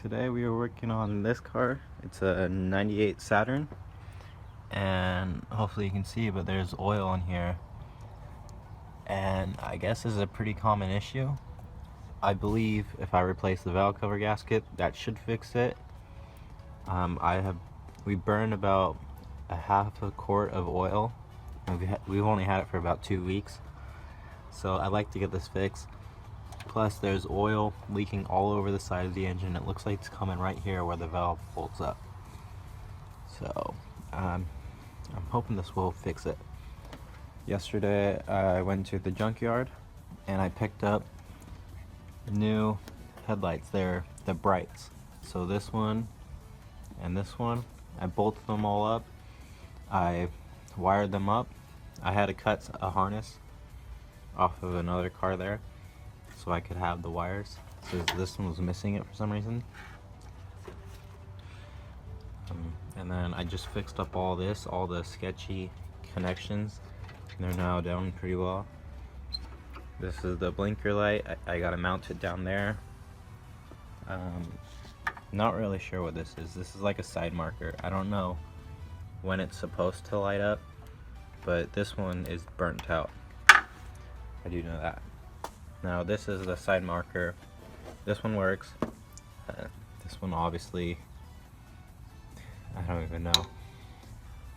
Today we are working on this car. It's a 98 Saturn, and hopefully you can see, but there's oil in here, and I guess this is a pretty common issue. I believe if I replace the valve cover gasket, that should fix it. We burned about a half a quart of oil, and we've only had it for about 2 weeks, so I'd like to get this fixed. Plus there's oil leaking all over the side of the engine. It looks like it's coming right here where the valve bolts up. So I'm hoping this will fix it. Yesterday I went to the Junkyard and I picked up new headlights. They're the brights. So this one and this one, I bolted them all up. I wired them up. I had to cut a harness off of another car there so I could have the wires. So this one was missing it for some reason. And then I just fixed up all the sketchy connections. They're now down pretty well. This is the blinker light. I got to mount it down there. Not really sure what this is. This is like a side marker. I don't know when it's supposed to light up, but this one is burnt out. I do know that. Now this is the side marker. This one works. This one obviously, I don't even know.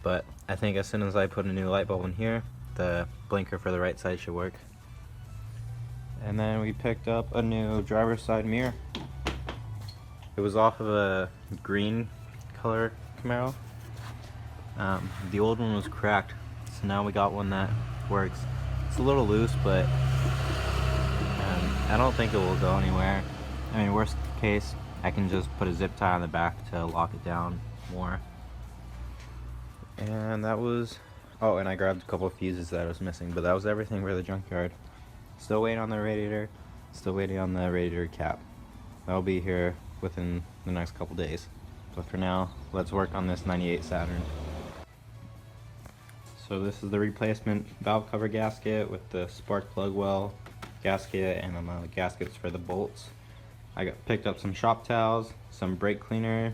But I think as soon as I put a new light bulb in here, the blinker for the right side should work. And then we picked up a new driver's side mirror. It was off of a green color Camaro. The old one was cracked, so now we got one that works. It's a little loose, but I don't think it will go anywhere. I mean, worst case, I can just put a zip tie on the back to lock it down more. And that was, oh, and I grabbed a couple of fuses that I was missing, but that was everything for the Junkyard. Still waiting on the radiator, still waiting on the radiator cap. That'll be here within the next couple days. But for now, let's work on this 98 Saturn. So this is the replacement valve cover gasket with the spark plug well gasket and the gaskets for the bolts. I picked up some shop towels, some brake cleaner.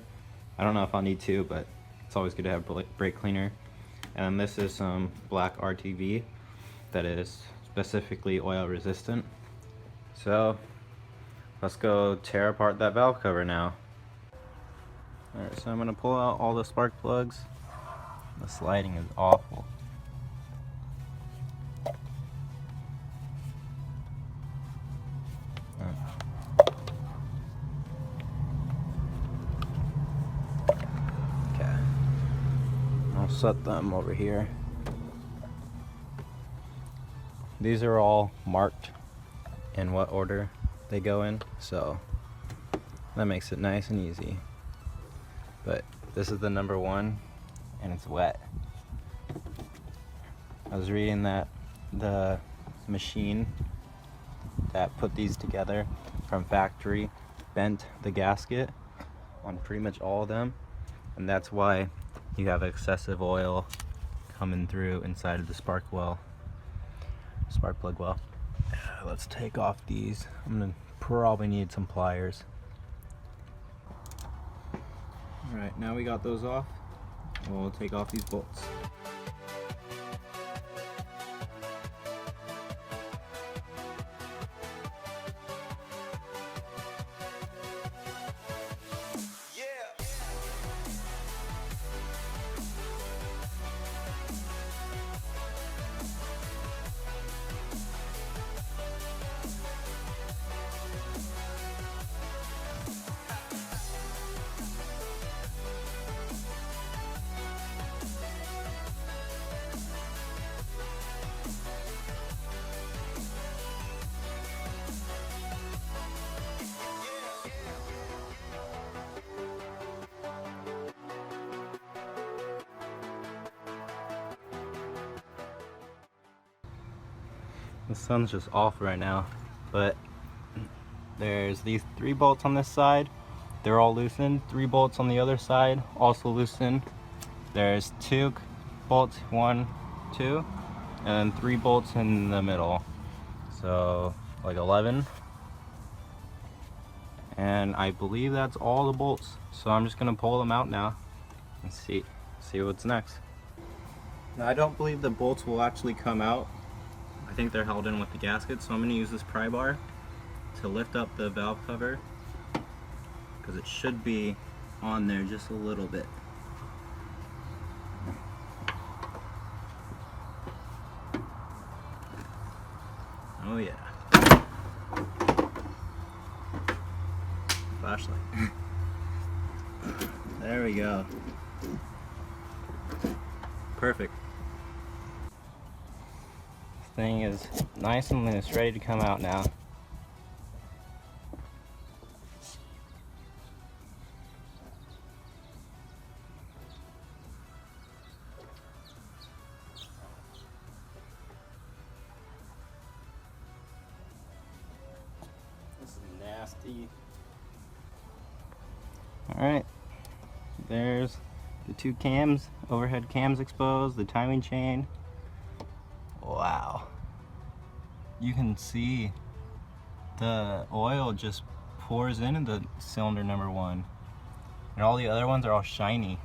I don't know if I'll need to, but it's always good to have brake cleaner. And this is some black RTV that is specifically oil resistant. So let's go tear apart that valve cover now. Alright, so I'm going to pull out all the spark plugs. The sliding is awful. Okay, I'll set them over here. These are all marked in what order they go in, so that makes it nice and easy. But this is the number 1 and it's wet. I was reading that the machine that put these together from factory bent the gasket on pretty much all of them, and that's why you have excessive oil coming through inside of the spark plug well. Let's take off these. I'm gonna probably need some pliers. Alright, now we got those off, we'll take off these bolts. The sun's just off right now, but there's these 3 bolts on this side. They're all loosened. 3 bolts on the other side, also loosened. There's 2 bolts, 1, 2, and 3 bolts in the middle. So like 11. And I believe that's all the bolts. So I'm just gonna pull them out now and see what's next. Now I don't believe the bolts will actually come out. I think they're held in with the gasket, so I'm gonna use this pry bar to lift up the valve cover because it should be on there just a little bit. Oh yeah. Flashlight. There we go. Perfect. This thing is nice and loose, ready to come out now. This is nasty. Alright, there's the two cams, overhead cams exposed, the timing chain. Wow. You can see the oil just pours into cylinder number 1. And all the other ones are all shiny.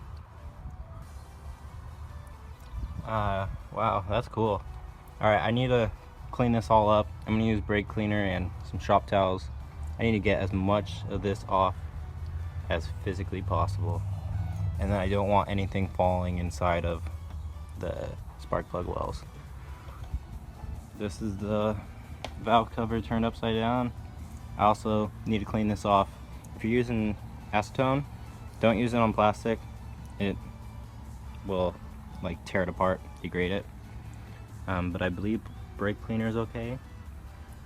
Wow, that's cool. Alright, I need to clean this all up. I'm gonna use brake cleaner and some shop towels. I need to get as much of this off as physically possible, and then I don't want anything falling inside of the spark plug wells. This is the valve cover turned upside down. I also need to clean this off. If you're using acetone, don't use it on plastic. It will like tear it apart, degrade it. But I believe brake cleaner is okay.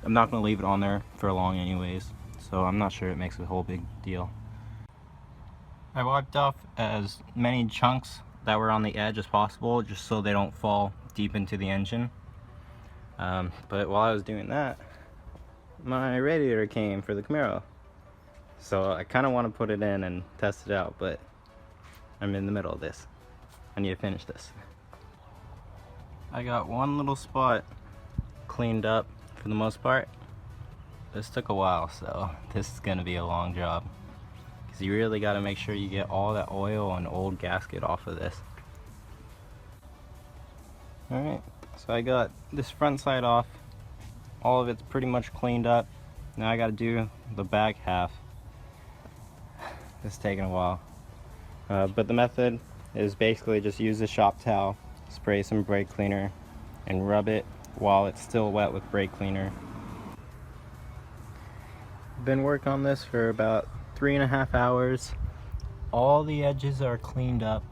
I'm not going to leave it on there for long anyways, so I'm not sure it makes a whole big deal. I wiped off as many chunks that were on the edge as possible, just so they don't fall deep into the engine. But while I was doing that, my radiator came for the Camaro. So I kind of want to put it in and test it out, but I'm in the middle of this. I need to finish this. I got one little spot cleaned up for the most part. This took a while, so this is going to be a long job. You really got to make sure you get all that oil and old gasket off of this. Alright, so I got this front side off. All of it's pretty much cleaned up. Now I got to do the back half. It's taking a while. But the method is basically just use a shop towel, spray some brake cleaner, and rub it while it's still wet with brake cleaner. Been working on this for about 3.5 hours. All the edges are cleaned up.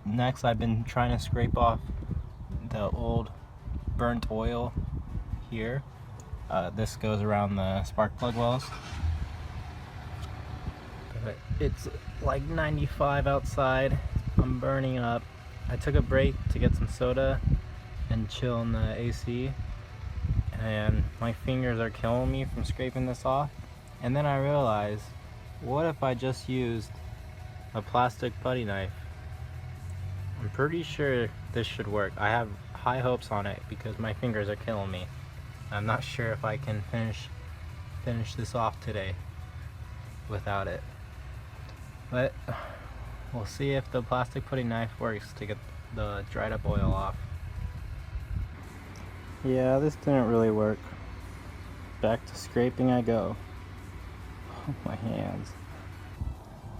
Next, I've been trying to scrape off the old burnt oil here. This goes around the spark plug wells. But it's like 95 outside. I'm burning up. I took a break to get some soda and chill in the AC, and my fingers are killing me from scraping this off. And then I realized, what if I just used a plastic putty knife? I'm pretty sure this should work. I have high hopes on it because my fingers are killing me. I'm not sure if I can finish this off today without it. But we'll see if the plastic putty knife works to get the dried up oil off. Yeah, this didn't really work. Back to scraping I go. My hands.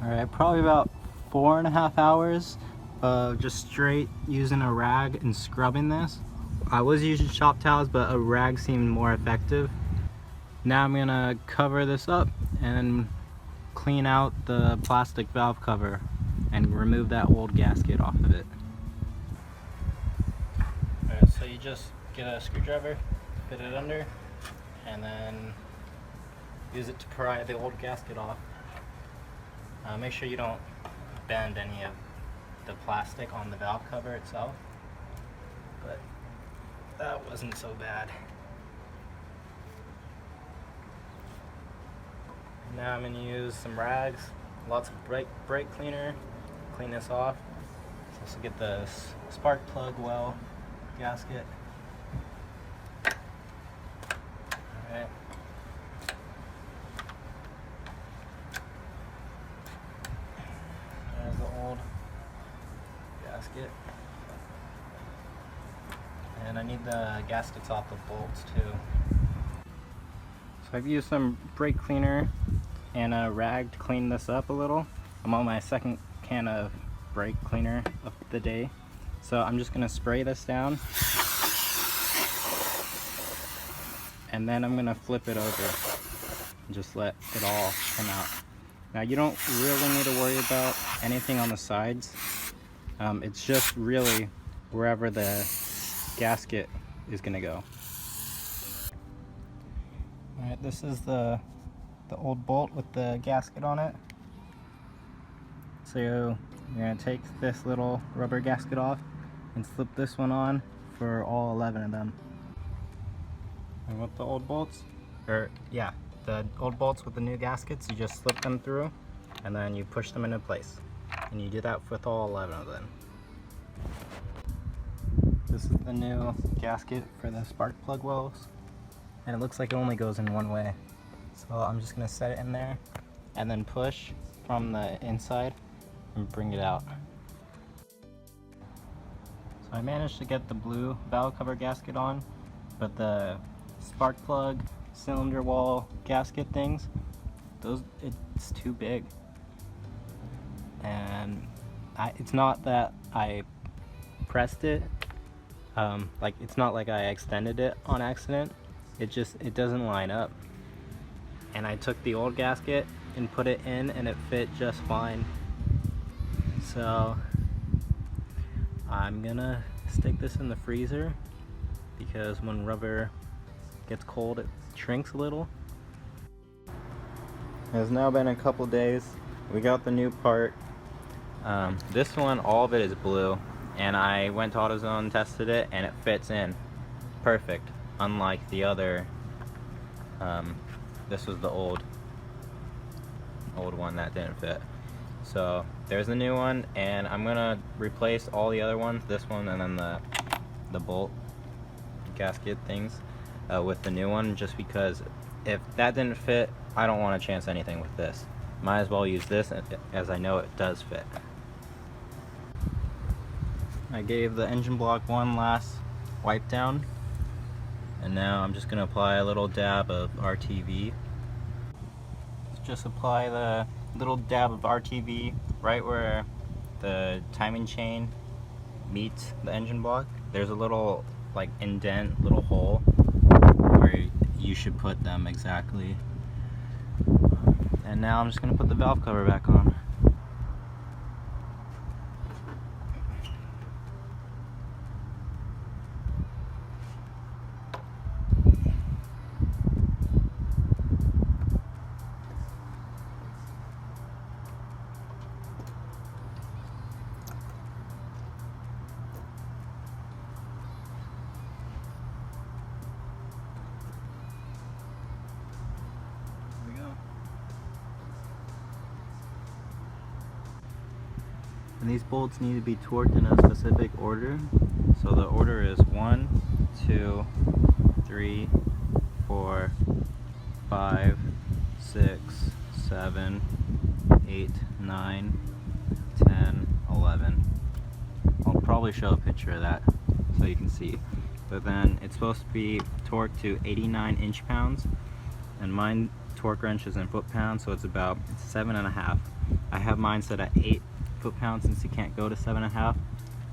Alright, probably about 4.5 hours of just straight using a rag and scrubbing this. I was using shop towels, but a rag seemed more effective. Now I'm gonna cover this up and clean out the plastic valve cover and remove that old gasket off of it. Alright, so you just get a screwdriver, fit it under, and then use it to pry the old gasket off. Make sure you don't bend any of the plastic on the valve cover itself, but that wasn't so bad. Now I'm going to use some rags, lots of brake cleaner, clean this off. Also get the spark plug well gasket. Alright. gasket. And I need the gaskets off the bolts too. So I've used some brake cleaner and a rag to clean this up a little. I'm on my second can of brake cleaner of the day. So I'm just gonna spray this down. And then I'm gonna flip it over and just let it all come out. Now you don't really need to worry about anything on the sides. It's just really wherever the gasket is gonna go. Alright, this is the old bolt with the gasket on it. So you're gonna take this little rubber gasket off and slip this one on for all 11 of them. And with the old bolts, the old bolts with the new gaskets, you just slip them through and then you push them into place. And you do that with all 11 of them. This is the new gasket for the spark plug wells. And it looks like it only goes in one way. So I'm just gonna set it in there and then push from the inside and bring it out. So I managed to get the blue valve cover gasket on, but the spark plug, cylinder wall gasket things, it's too big. And it's not that I pressed it, it's not like I extended it on accident. It doesn't line up. And I took the old gasket and put it in and it fit just fine. So I'm gonna stick this in the freezer because when rubber gets cold it shrinks a little. It's now been a couple days. We got the new part. This one, all of it is blue, and I went to AutoZone, tested it, and it fits in perfect, unlike the other. This was the old one that didn't fit. So there's the new one, and I'm gonna replace all the other ones, this one and then the bolt gasket things, with the new one, just because if that didn't fit, I don't want to chance anything with this. Might as well use this, as I know it does fit. I gave the engine block one last wipe down, and now I'm just gonna apply a little dab of RTV. Just apply the little dab of RTV right where the timing chain meets the engine block. There's a little indent, little hole where you should put them exactly. And now I'm just gonna put the valve cover back on. And these bolts need to be torqued in a specific order. So the order is 1, 2, 3, 4, 5, 6, 7, 8, 9, 10, 11. I'll probably show a picture of that so you can see. But then it's supposed to be torqued to 89 inch-pounds, and mine torque wrench is in foot-pounds, so it's about 7.5. I have mine set at 8 foot-pounds since you can't go to 7.5,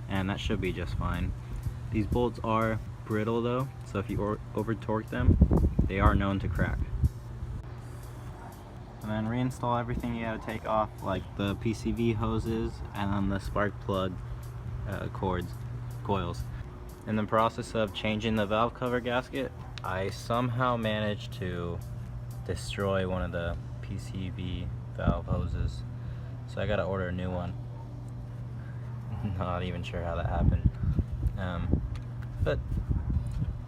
and that should be just fine. These bolts are brittle though, so if you over torque them, they are known to crack. And then reinstall everything you gotta take off, like the PCV hoses and then the spark plug coils. In the process of changing the valve cover gasket, I somehow managed to destroy one of the PCV valve hoses. So I gotta order a new one. Not even sure how that happened. But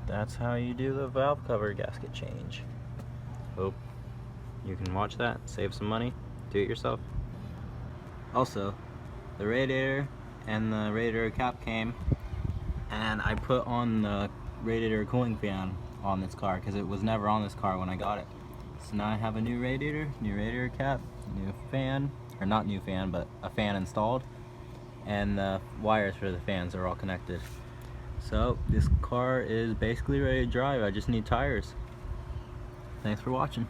that's how you do the valve cover gasket change. Hope you can watch that, save some money, do it yourself. Also, the radiator and the radiator cap came, and I put on the radiator cooling fan on this car because it was never on this car when I got it. So now I have a new radiator cap, new fan, or not new fan, but a fan installed, and the wires for the fans are all connected. So this car is basically ready to drive. I just need tires. Thanks for watching.